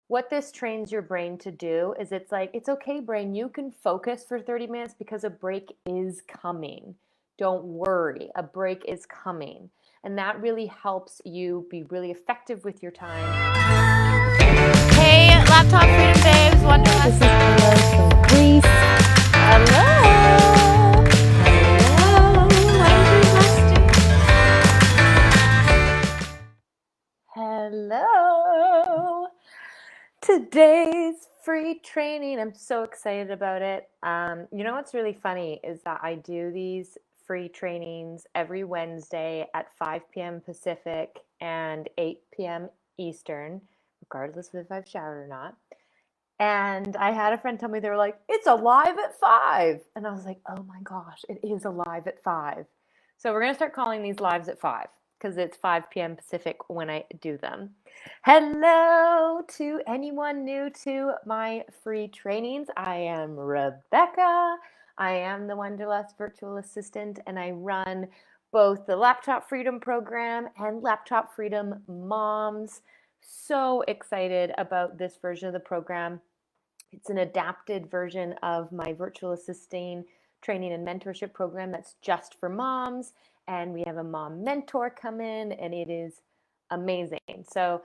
what this trains your brain to do is it's like, it's okay, brain, you can focus for 30 minutes because a break is coming. Don't worry, a break is coming. And that really helps you be really effective with your time. Hey, Laptop Freedom Babes, Wanderlust. This is Hello from Greece. Hello. Hello. Today's free training. I'm so excited about it. You know what's really funny is that I do these free trainings every Wednesday at 5 p.m. Pacific and 8 p.m. Eastern, regardless of if I've showered or not. And I had a friend tell me, they were like, it's alive at 5. And I was like, oh my gosh, it is alive at 5. So we're going to start calling these lives at 5 because it's 5 p.m. Pacific when I do them. Hello to anyone new to my free trainings. I am Rebecca. I am the Wanderlust virtual assistant, and I run both the Laptop Freedom program and Laptop Freedom Moms. So excited about this version of the program. It's an adapted version of my virtual assisting training and mentorship program that's just for moms. And we have a mom mentor come in, and it is amazing. So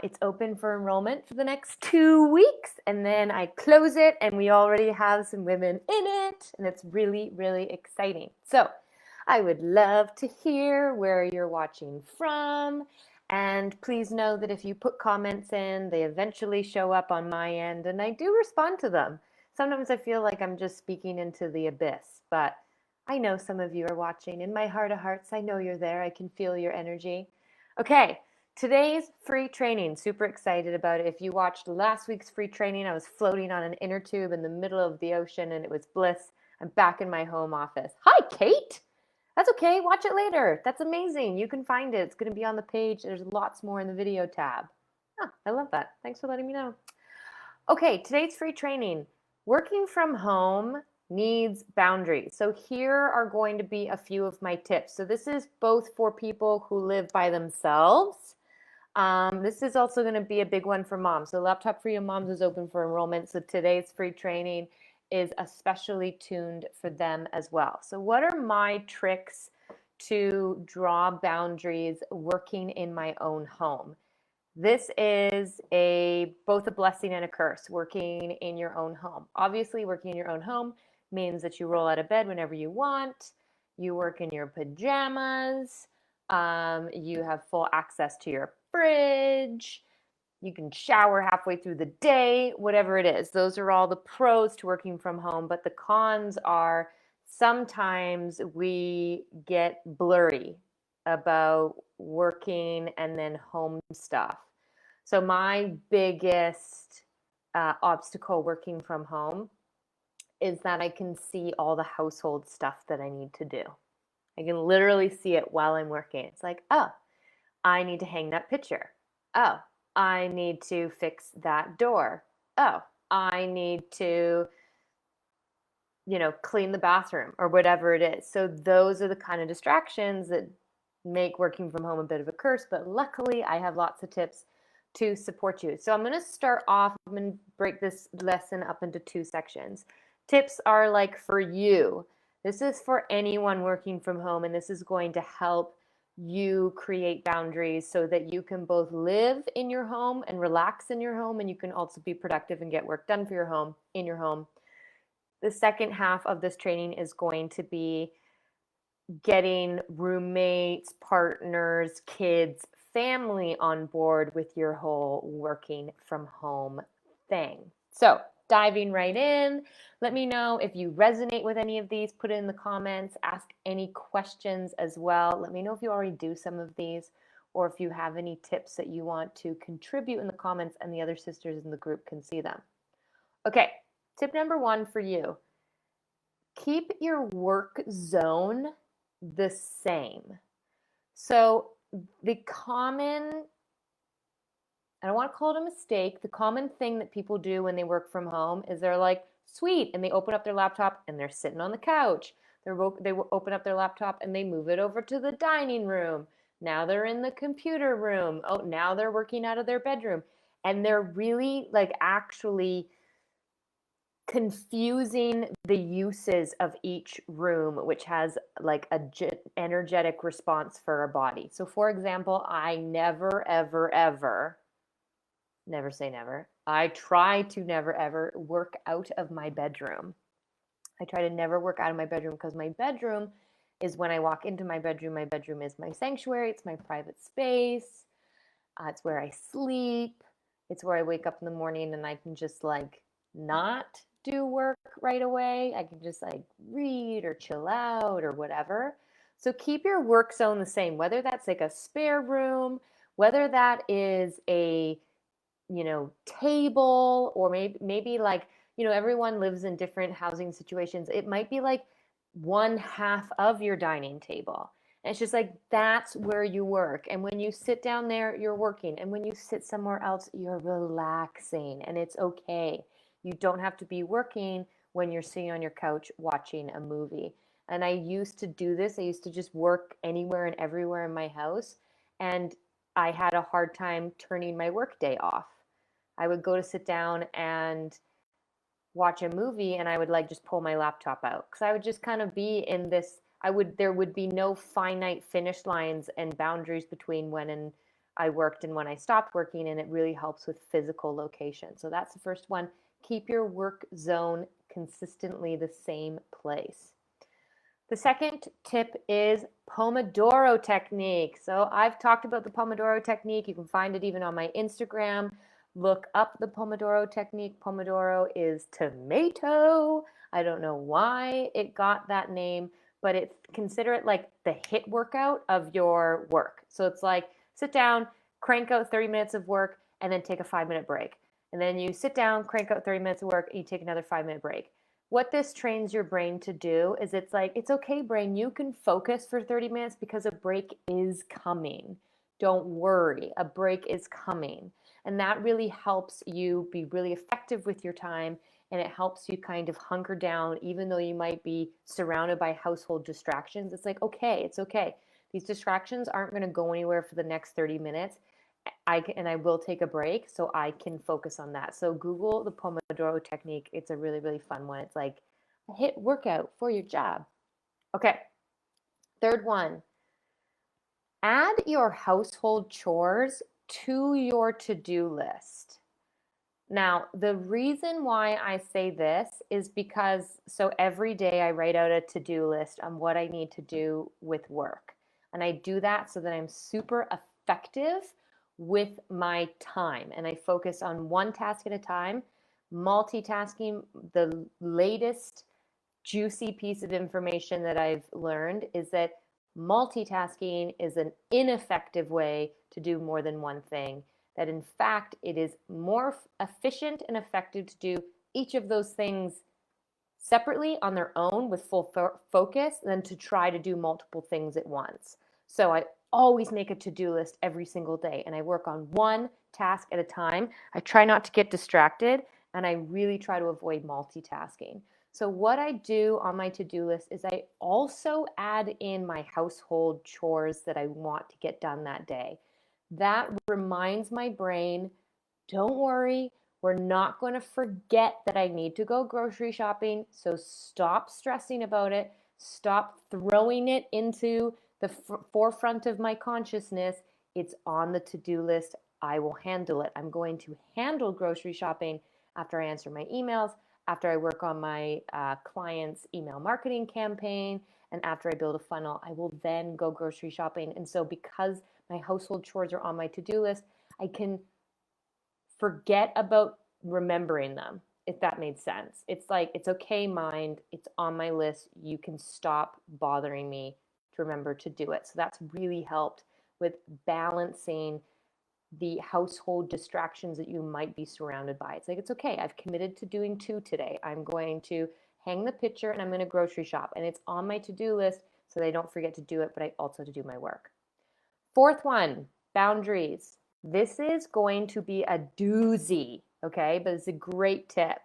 it's open for enrollment for the next 2 weeks, and then I close it, and we already have some women in it, and it's really, really exciting. So I would love to hear where you're watching from. And please know that if you put comments in, they eventually show up on my end, and I do respond to them. Sometimes I feel like I'm just speaking into the abyss, but I know some of you are watching. In my heart of hearts, I know you're there. I can feel your energy. Okay, today's free training, super excited about it. If you watched last week's free training, I was floating on an inner tube in the middle of the ocean, and it was bliss. I'm back in my home office. Hi, Kate. That's okay. Watch it later. That's amazing. You can find it. It's going to be on the page. There's lots more in the video tab. Oh, I love that. Thanks for letting me know. Okay, today's free training. Working from home needs boundaries. So here are going to be a few of my tips. So this is both for people who live by themselves. This is also going to be a big one for moms. So Laptop Freedom Moms is open for enrollment. So today's free training is especially tuned for them as well. So what are my tricks to draw boundaries working in my own home? This is both a blessing and a curse, working in your own home. Obviously, working in your own home means that you roll out of bed whenever you want, you work in your pajamas, you have full access to your fridge, you can shower halfway through the day, whatever it is. Those are all the pros to working from home, but the cons are sometimes we get blurry about working and then home stuff. So my biggest obstacle working from home is that I can see all the household stuff that I need to do. I can literally see it while I'm working. It's like, oh, I need to hang that picture. Oh, I need to fix that door. Oh, I need to, clean the bathroom or whatever it is. So those are the kind of distractions that make working from home a bit of a curse, but luckily I have lots of tips to support you. So I'm going to start off, I'm going to break this lesson up into 2 sections. Tips are like for you. This is for anyone working from home, and this is going to help you create boundaries so that you can both live in your home and relax in your home, and you can also be productive and get work done for your home in your home. The second half of this training is going to be getting roommates, partners, kids, family on board with your whole working from home thing. So diving right in, let me know if you resonate with any of these, put it in the comments, ask any questions as well. Let me know if you already do some of these or if you have any tips that you want to contribute in the comments and the other sisters in the group can see them. Okay, tip number 1 for you. Keep your work zone the same. So the common, I don't want to call it a mistake, the common thing that people do when they work from home is they're like, sweet, and they open up their laptop and they're sitting on the couch. They open up their laptop and they move it over to the dining room. Now they're in the computer room. Oh, now they're working out of their bedroom. And they're really like actually confusing the uses of each room, which has like a energetic response for our body. So for example, I never, ever, ever, never say never, I try to never, ever work out of my bedroom. I try to never work out of my bedroom because my bedroom is when I walk into my bedroom is my sanctuary. It's my private space. It's where I sleep. It's where I wake up in the morning and I can just like not do work right away. I can just like read or chill out or whatever. So keep your work zone the same, whether that's like a spare room, whether that is a, table, or maybe like, everyone lives in different housing situations. It might be like one half of your dining table. And it's just like that's where you work. And when you sit down there, you're working. And when you sit somewhere else, you're relaxing. And it's okay. You don't have to be working when you're sitting on your couch watching a movie. And I used to do this. I used to just work anywhere and everywhere in my house. And I had a hard time turning my work day off. I would go to sit down and watch a movie and I would like just pull my laptop out because I would just kind of be in this. There would be no finite finish lines and boundaries between when I worked and when I stopped working, and it really helps with physical location. So that's the first one. Keep your work zone consistently the same place. The second tip is Pomodoro Technique. So I've talked about the Pomodoro Technique. You can find it even on my Instagram. Look up the Pomodoro Technique. Pomodoro is tomato. I don't know why it got that name, but consider it like the HIIT workout of your work. So it's like sit down, crank out 30 minutes of work, and then take a 5-minute break. And then you sit down, crank out 30 minutes of work, and you take another 5-minute break. What this trains your brain to do is it's like, it's okay, brain, you can focus for 30 minutes because a break is coming. Don't worry, a break is coming. And that really helps you be really effective with your time, and it helps you kind of hunker down even though you might be surrounded by household distractions. It's like, okay, it's okay. These distractions aren't going to go anywhere for the next 30 minutes. I will take a break so I can focus on that. So Google the Pomodoro Technique. It's a really, really fun one. It's like a HIIT workout for your job. Okay, third one. Add your household chores to your to-do list. Now, the reason why I say this is because every day I write out a to-do list on what I need to do with work. And I do that so that I'm super effective with my time, and I focus on one task at a time. Multitasking, the latest juicy piece of information that I've learned is that multitasking is an ineffective way to do more than one thing. That in fact, it is more efficient and effective to do each of those things separately on their own with full focus than to try to do multiple things at once. So I always make a to-do list every single day, and I work on one task at a time. I try not to get distracted, and I really try to avoid multitasking. So what I do on my to-do list is I also add in my household chores that I want to get done that day. That reminds my brain, don't worry, we're not going to forget that I need to go grocery shopping, so stop stressing about it. Stop throwing it into the forefront of my consciousness. It's on the to-do list. I will handle it. I'm going to handle grocery shopping after I answer my emails, after I work on my client's email marketing campaign, and after I build a funnel. I will then go grocery shopping. And so because my household chores are on my to-do list, I can forget about remembering them, if that made sense. It's like, it's okay, mind, it's on my list. You can stop bothering me to remember to do it. So that's really helped with balancing the household distractions that you might be surrounded by. It's like, it's okay, I've committed to doing 2 today. I'm going to hang the picture and I'm going to grocery shop, and it's on my to-do list so that I don't forget to do it, but I also have to do my work. Fourth one, boundaries. This is going to be a doozy, okay? But it's a great tip.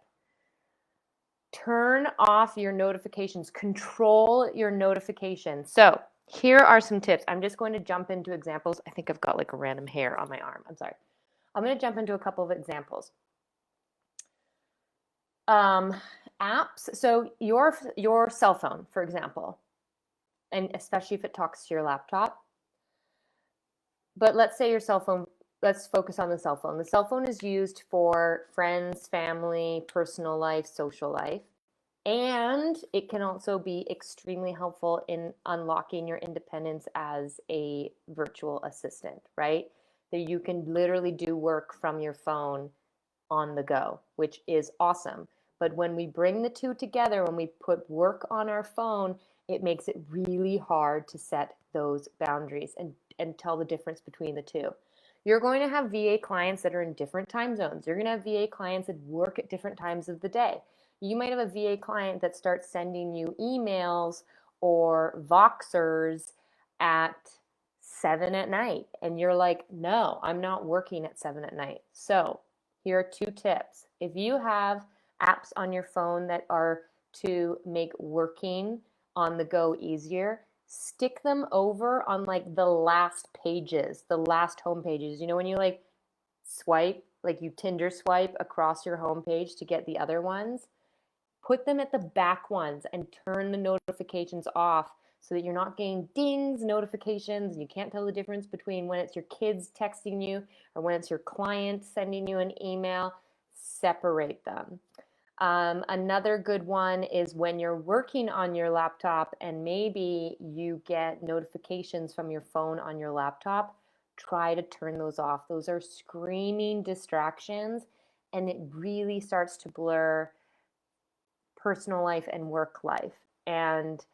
Turn off your notifications. Control your notifications. So here are some tips. I'm just going to jump into examples. I think I've got like a random hair on my arm. I'm sorry. I'm going to jump into a couple of examples. Apps, so your cell phone, for example, and especially if it talks to your laptop. But let's say your cell phone, let's focus on the cell phone. The cell phone is used for friends, family, personal life, social life. And it can also be extremely helpful in unlocking your independence as a virtual assistant, right? That you can literally do work from your phone on the go, which is awesome. But when we bring the two together, when we put work on our phone, it makes it really hard to set those boundaries and tell the difference between the two. You're going to have VA clients that are in different time zones. You're going to have VA clients that work at different times of the day. You might have a VA client that starts sending you emails or Voxers at 7 at night. And you're like, no, I'm not working at 7 at night. So here are 2 tips. If you have apps on your phone that are to make working on the go easier, stick them over on like the last pages, the last home pages. You know, when you like swipe, like you Tinder swipe across your home page to get the other ones, put them at the back ones and turn the notifications off so that you're not getting dings, notifications, and you can't tell the difference between when it's your kids texting you or when it's your client sending you an email. Separate them. Another good one is when you're working on your laptop and maybe you get notifications from your phone on your laptop, try to turn those off. Those are screaming distractions, and it really starts to blur personal life and work life. And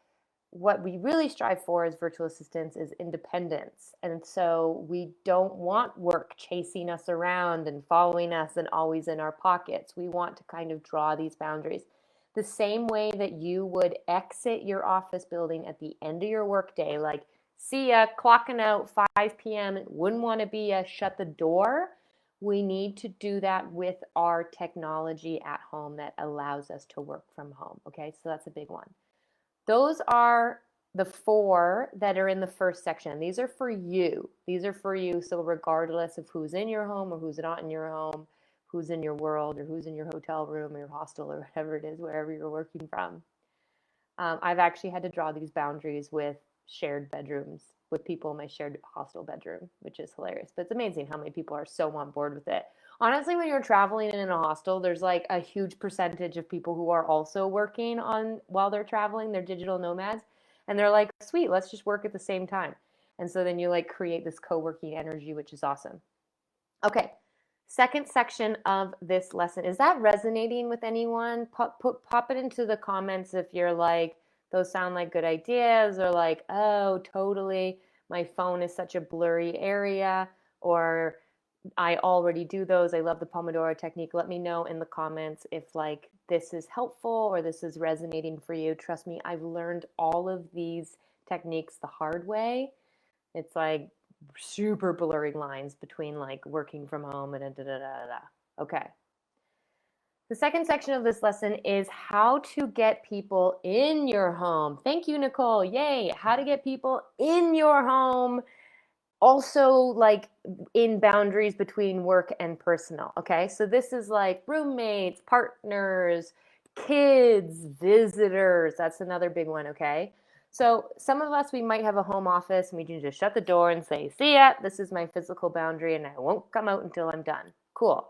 what we really strive for as virtual assistants is independence. And so we don't want work chasing us around and following us and always in our pockets. We want to kind of draw these boundaries. The same way that you would exit your office building at the end of your workday, like, see ya, clocking out 5 p.m., wouldn't want to be a shut the door. We need to do that with our technology at home that allows us to work from home. Okay, so that's a big one. Those are the 4 that are in the first section. These are for you. These are for you. So regardless of who's in your home or who's not in your home, who's in your world or who's in your hotel room or your hostel or whatever it is, wherever you're working from. I've actually had to draw these boundaries with shared bedrooms, with people in my shared hostel bedroom, which is hilarious. But it's amazing how many people are so on board with it. Honestly, when you're traveling in a hostel, there's like a huge percentage of people who are also working on while they're traveling. They're digital nomads. And they're like, sweet, let's just work at the same time. And so then you like create this co-working energy, which is awesome. Okay, second section of this lesson. Is that resonating with anyone? Pop it into the comments if you're like, those sound like good ideas, or like, oh, totally, my phone is such a blurry area, or I already do those. I love the Pomodoro technique. Let me know in the comments if like this is helpful or this is resonating for you. Trust me, I've learned all of these techniques the hard way. It's like super blurring lines between like working from home and da da da da. Okay. The second section of this lesson is how to get people in your home. Thank you, Nicole. Yay. How to get people in your home. Also, like in boundaries between work and personal. Okay. So this is like roommates, partners, kids, visitors. That's another big one. Okay. So some of us, we might have a home office and we can just shut the door and say, see ya, this is my physical boundary and I won't come out until I'm done. Cool.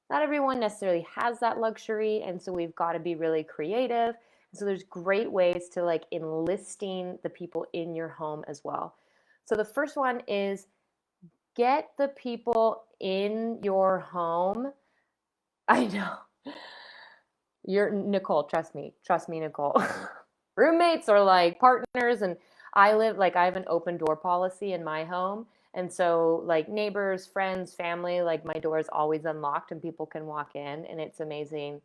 Not everyone necessarily has that luxury, and so we've got to be really creative. And so there's great ways to like enlisting the people in your home as well. So the first one is get the people in your home. I know. You're Nicole, trust me, Nicole. Roommates are like partners, and I have an open door policy in my home. And so like neighbors, friends, family, like my door is always unlocked and people can walk in, and it's amazing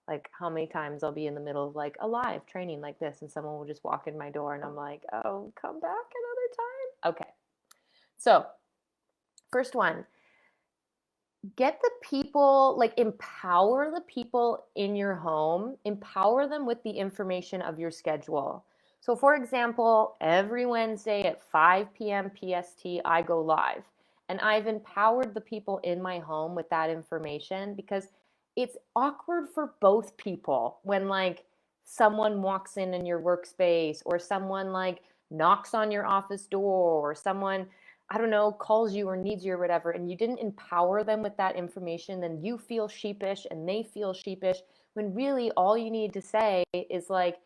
like how many times I'll be in the middle of like a live training like this and someone will just walk in my door and I'm like, oh, come back another time. Okay. So first one, get the people, like empower the people in your home, empower them with the information of your schedule. So for example, every Wednesday at 5 p.m. PST, I go live. And I've empowered the people in my home with that information because it's awkward for both people when like someone walks in your workspace, or someone like knocks on your office door, or someone, I don't know, calls you or needs you or whatever, and you didn't empower them with that information, then you feel sheepish and they feel sheepish, when really all you need to say is like,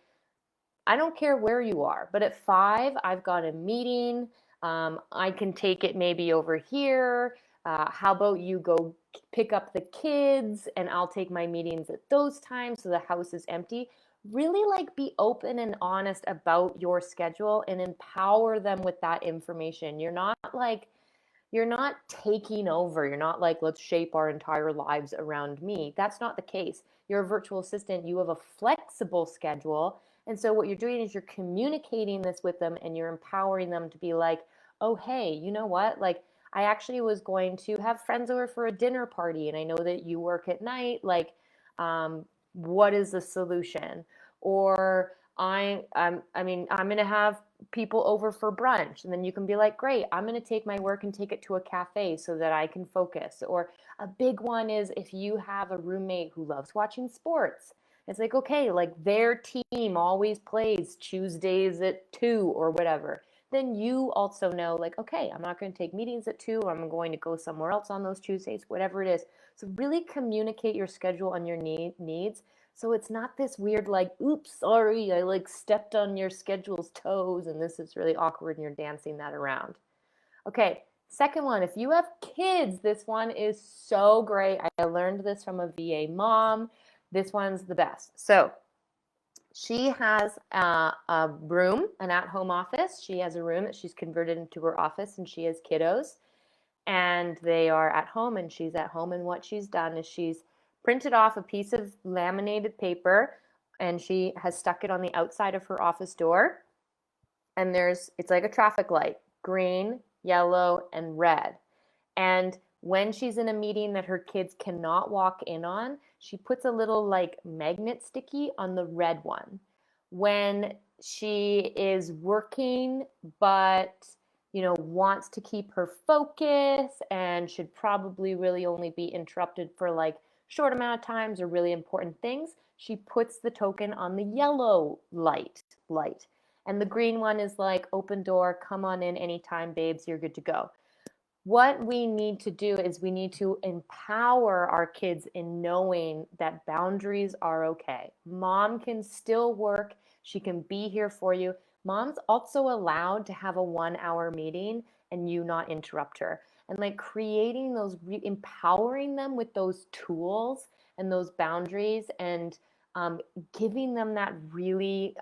I don't care where you are, but at 5, I've got a meeting. I can take it maybe over here. How about you go pick up the kids and I'll take my meetings at those times so the house is empty. Really like be open and honest about your schedule and empower them with that information. You're not taking over. You're not like, let's shape our entire lives around me. That's not the case. You're a virtual assistant. You have a flexible schedule. And so what you're doing is you're communicating this with them and you're empowering them to be like, oh, hey, you know what? Like, I actually was going to have friends over for a dinner party and I know that you work at night. Like, what is the solution? Or I'm going to have people over for brunch, and then you can be like, great, I'm going to take my work and take it to a cafe so that I can focus. Or a big one is if you have a roommate who loves watching sports, it's like, okay, like their team always plays Tuesdays at 2 or whatever, then you also know like, okay, I'm not going to take meetings at 2, or I'm going to go somewhere else on those Tuesdays, whatever it is. So really communicate your schedule and your needs, so it's not this weird like, oops, sorry, I like stepped on your schedule's toes and this is really awkward and you're dancing that around. Okay, second one, if you have kids, this one is so great. I learned this from a VA mom. This one's the best. So she has a room, an at-home office. She has a room that she's converted into her office, and she has kiddos and they are at home and she's at home. And what she's done is she's printed off a piece of laminated paper and she has stuck it on the outside of her office door. And it's like a traffic light, green, yellow, and red. And when she's in a meeting that her kids cannot walk in on, she puts a little like magnet sticky on the red one. When she is working, but wants to keep her focus and should probably really only be interrupted for like short amount of times or really important things, she puts the token on the yellow light. And the green one is like, open door, come on in anytime, babes, you're good to go. What we need to do is we need to empower our kids in knowing that boundaries are okay. Mom can still work. She can be here for you. Mom's also allowed to have a 1-hour meeting and you not interrupt her. And like creating those, empowering them with those tools and those boundaries, and giving them that really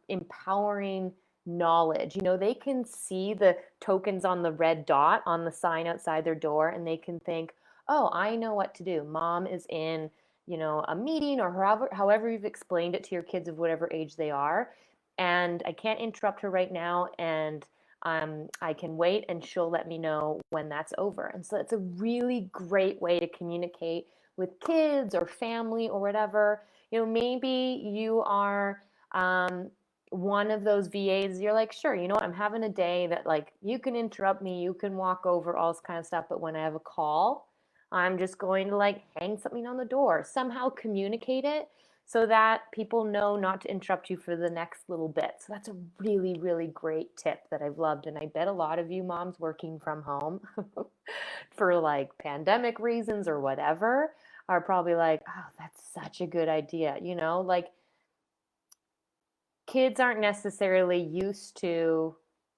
empowering knowledge. They can see the tokens on the red dot on the sign outside their door and they can think, oh, I know what to do. Mom is in, a meeting, or however you've explained it to your kids of whatever age they are. And I can't interrupt her right now. And I can wait and she'll let me know when that's over. And so it's a really great way to communicate with kids or family or whatever. Maybe you are one of those VAs, you're like, sure, I'm having a day that like you can interrupt me, you can walk over, all this kind of stuff. But when I have a call, I'm just going to like hang something on the door, somehow communicate it so that people know not to interrupt you for the next little bit. So that's a really, really great tip that I've loved. And I bet a lot of you moms working from home for like pandemic reasons or whatever are probably like, oh, that's such a good idea. Like kids aren't necessarily used to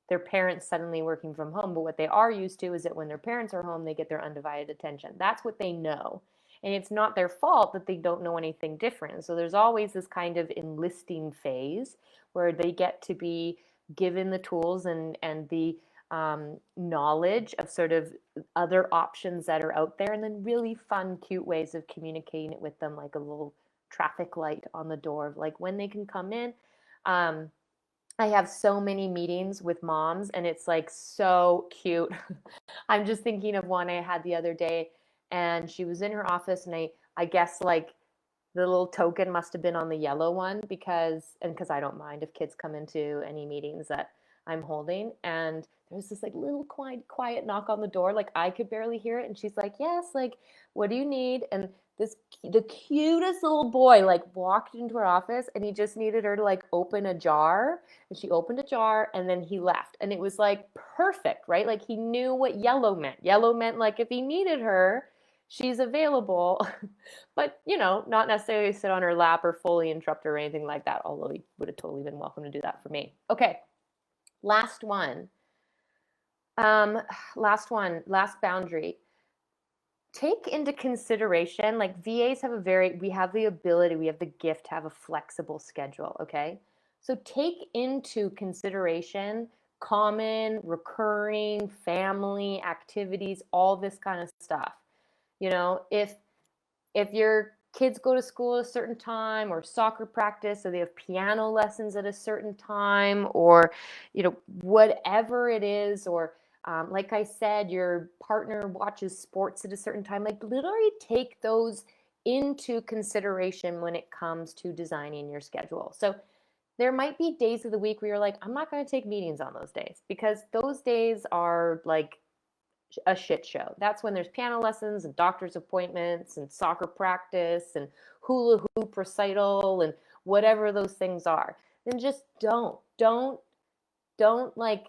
their parents suddenly working from home, but what they are used to is that when their parents are home, they get their undivided attention. That's what they know. And it's not their fault that they don't know anything different. So there's always this kind of enlisting phase where they get to be given the tools and the knowledge of sort of other options that are out there, and then really fun, cute ways of communicating it with them, like a little traffic light on the door of like when they can come in. I have so many meetings with moms and it's like so cute. I'm just thinking of one I had the other day, and she was in her office, and I guess like the little token must have been on the yellow one because I don't mind if kids come into any meetings that I'm holding. And there was this like little quiet knock on the door. Like I could barely hear it. And she's like, yes, like, what do you need? And the cutest little boy like walked into her office and he just needed her to like open a jar. And she opened a jar and then he left. And it was like perfect, right? Like he knew what yellow meant. Yellow meant like if he needed her, she's available. But, not necessarily sit on her lap or fully interrupt her or anything like that, although he would have totally been welcome to do that for me. Okay, last one. Last boundary. Take into consideration, like VAs we have the ability, we have the gift to have a flexible schedule, okay? So take into consideration common, recurring family activities, all this kind of stuff. If your kids go to school at a certain time or soccer practice or they have piano lessons at a certain time or whatever it is, or like I said, your partner watches sports at a certain time, like literally take those into consideration when it comes to designing your schedule. So there might be days of the week where you're like, I'm not going to take meetings on those days because those days are like a shit show. That's when there's piano lessons and doctor's appointments and soccer practice and hula hoop recital and whatever those things are. Then just don't like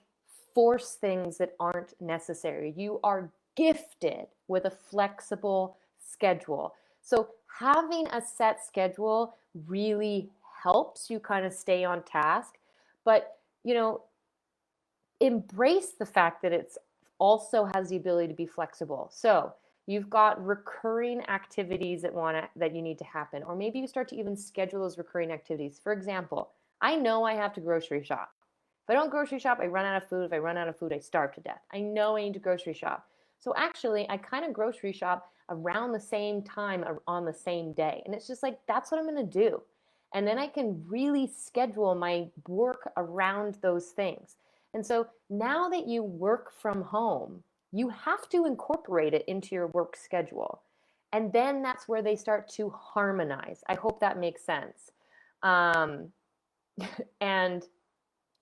force things that aren't necessary. You are gifted with a flexible schedule. So having a set schedule really helps you kind of stay on task, but embrace the fact that it's also has the ability to be flexible. So you've got recurring activities that you need to happen, or maybe you start to even schedule those recurring activities. For example, I know I have to grocery shop. If I don't grocery shop, I run out of food. If I run out of food, I starve to death. I know I need to grocery shop. So actually, I kind of grocery shop around the same time on the same day. And it's just like, that's what I'm going to do. And then I can really schedule my work around those things. And so now that you work from home, you have to incorporate it into your work schedule. And then that's where they start to harmonize. I hope that makes sense. And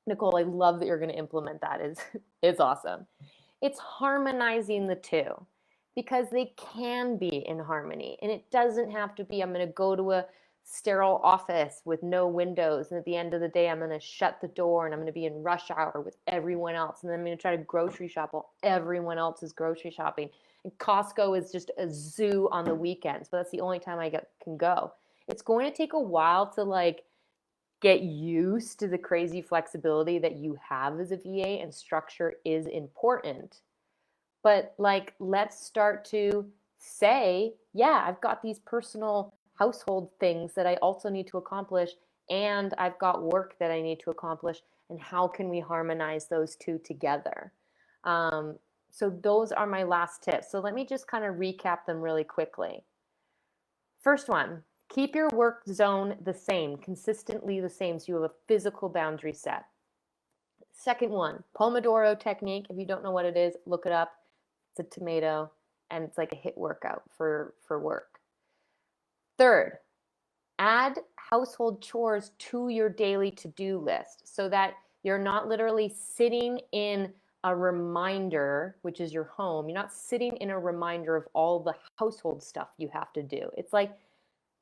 Nicole, I love that you're going to implement that. Is awesome. It's harmonizing the two because they can be in harmony. And it doesn't have to be, I'm going to go to a sterile office with no windows, and at the end of the day I'm going to shut the door and I'm going to be in rush hour with everyone else, and then I'm going to try to grocery shop while everyone else is grocery shopping, and Costco is just a zoo on the weekends, but that's the only time I can go. It's going to take a while to like get used to the crazy flexibility that you have as a VA, and structure is important. But like, let's start to say, yeah, I've got these personal household things that I also need to accomplish, and I've got work that I need to accomplish, and how can we harmonize those two together? So those are my last tips. So let me just kind of recap them really quickly. First one, keep your work zone the same, consistently the same, so you have a physical boundary set. Second one, Pomodoro Technique. If you don't know what it is, look it up. It's a tomato, and it's like a HIIT workout for work. Third, add household chores to your daily to-do list so that you're not literally sitting in a reminder, which is your home. You're not sitting in a reminder of all the household stuff you have to do. It's like,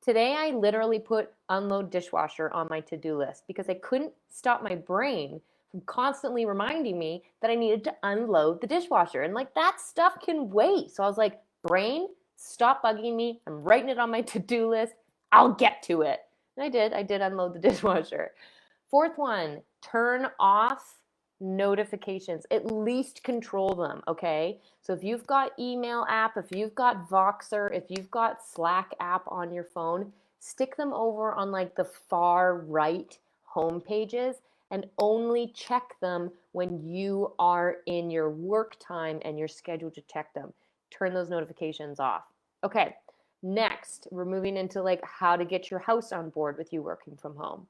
today I literally put unload dishwasher on my to-do list because I couldn't stop my brain from constantly reminding me that I needed to unload the dishwasher. And like, that stuff can wait. So I was like, brain, stop bugging me. I'm writing it on my to-do list. I'll get to it. And I did unload the dishwasher. Fourth one, turn off notifications. At least control them, okay? So if you've got email app, if you've got Voxer, if you've got Slack app on your phone, stick them over on like the far right home pages and only check them when you are in your work time and you're scheduled to check them. Turn those notifications off. Okay, next, we're moving into like how to get your house on board with you working from home.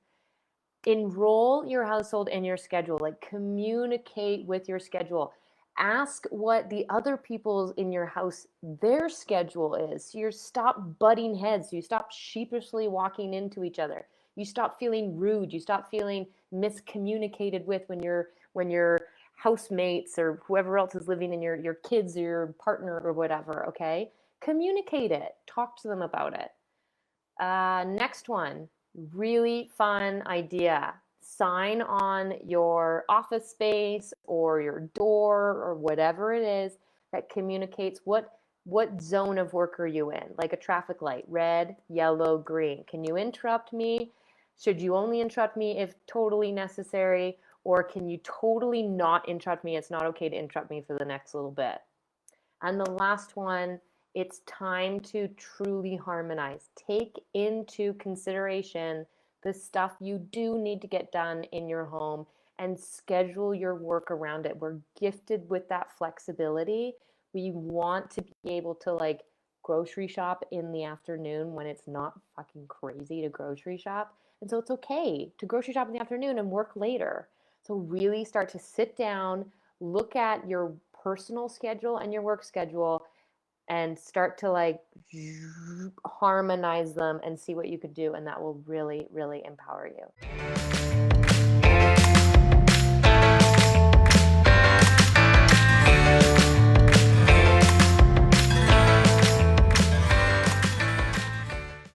Enroll your household in your schedule, like communicate with your schedule. Ask what the other people in your house, their schedule is. So you stop butting heads. You stop sheepishly walking into each other. You stop feeling rude. You stop feeling miscommunicated with when you're housemates or whoever else is living in your kids or your partner or whatever, okay? Communicate it. Talk to them about it. Next one, really fun idea. Sign on your office space or your door or whatever it is that communicates what zone of work are you in? Like a traffic light, red, yellow, green. Can you interrupt me? Should you only interrupt me if totally necessary? Or can you totally not interrupt me? It's not okay to interrupt me for the next little bit. And the last one, it's time to truly harmonize. Take into consideration the stuff you do need to get done in your home and schedule your work around it. We're gifted with that flexibility. We want to be able to like grocery shop in the afternoon when it's not fucking crazy to grocery shop. And so it's okay to grocery shop in the afternoon and work later. So really start to sit down, look at your personal schedule and your work schedule and start to like harmonize them and see what you could do, and that will really, really empower you.